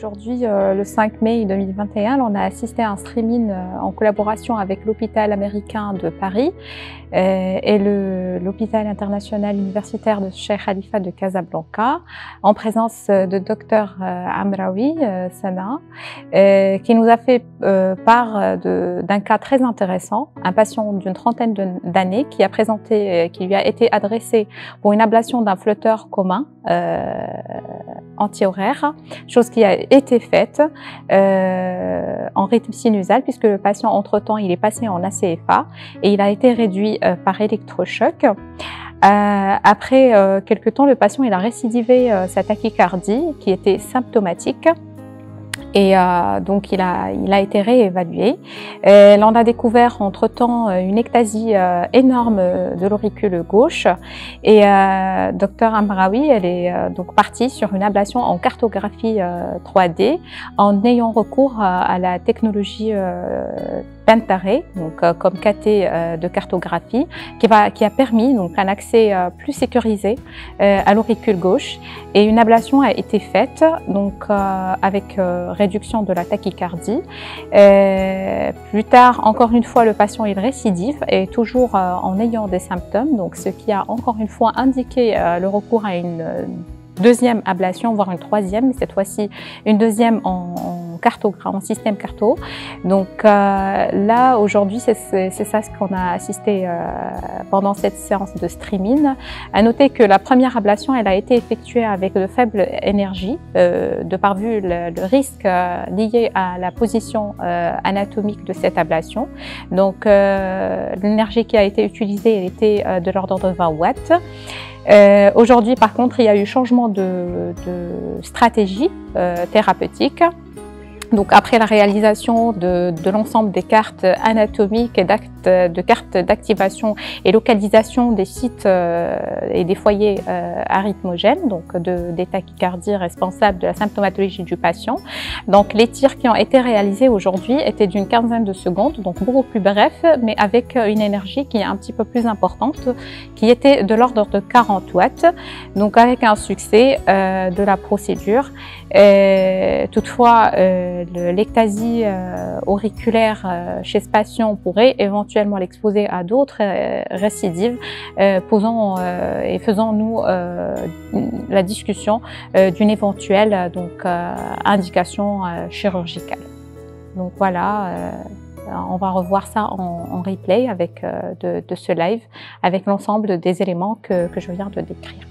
Aujourd'hui, le 5 mai 2021, on a assisté à un streaming en collaboration avec l'hôpital américain de Paris et l'hôpital international universitaire de Cheikh Khalifa de Casablanca, en présence de Dr Amraoui Sana, qui nous a fait part d'un cas très intéressant, un patient d'une trentaine d'années qui lui a été adressé pour une ablation d'un flotteur commun anti-horaire, chose qui a été faite en rythme sinusal, puisque le patient entre-temps il est passé en ACFA et il a été réduit par électrochoc. Après quelques temps, le patient il a récidivé sa tachycardie qui était symptomatique. Et donc il a été réévalué. On a découvert entre-temps une ectasie énorme de l'auricule gauche et Dr Amraoui, elle est donc partie sur une ablation en cartographie 3D en ayant recours à la technologie Pentaray, donc comme KT de cartographie, qui a permis donc un accès plus sécurisé à l'auricule gauche, et une ablation a été faite donc avec réduction de la tachycardie. Plus tard, encore une fois, le patient il récidive et toujours en ayant des symptômes, donc ce qui a encore une fois indiqué le recours à une deuxième ablation, voire une troisième, mais cette fois-ci une deuxième en système carto. Donc là, aujourd'hui, c'est ça ce qu'on a assisté pendant cette séance de streaming. À noter que la première ablation, elle a été effectuée avec de faibles énergies, de par vu le risque lié à la position anatomique de cette ablation. Donc l'énergie qui a été utilisée, elle était de l'ordre de 20 watts. Aujourd'hui, par contre, il y a eu changement de stratégie thérapeutique. Donc, après la réalisation de l'ensemble des cartes anatomiques et de cartes d'activation et localisation des sites et des foyers arythmogènes, donc des tachycardies responsables de la symptomatologie du patient. Donc, les tirs qui ont été réalisés aujourd'hui étaient d'une quinzaine de secondes, donc beaucoup plus brefs, mais avec une énergie qui est un petit peu plus importante, qui était de l'ordre de 40 watts, donc avec un succès de la procédure. Toutefois, l'ectasie auriculaire chez ce patient pourrait éventuellement l'exposer à d'autres récidives, faisant nous la discussion d'une éventuelle indication chirurgicale. Donc voilà, on va revoir ça en replay avec de ce live, avec l'ensemble des éléments que je viens de décrire.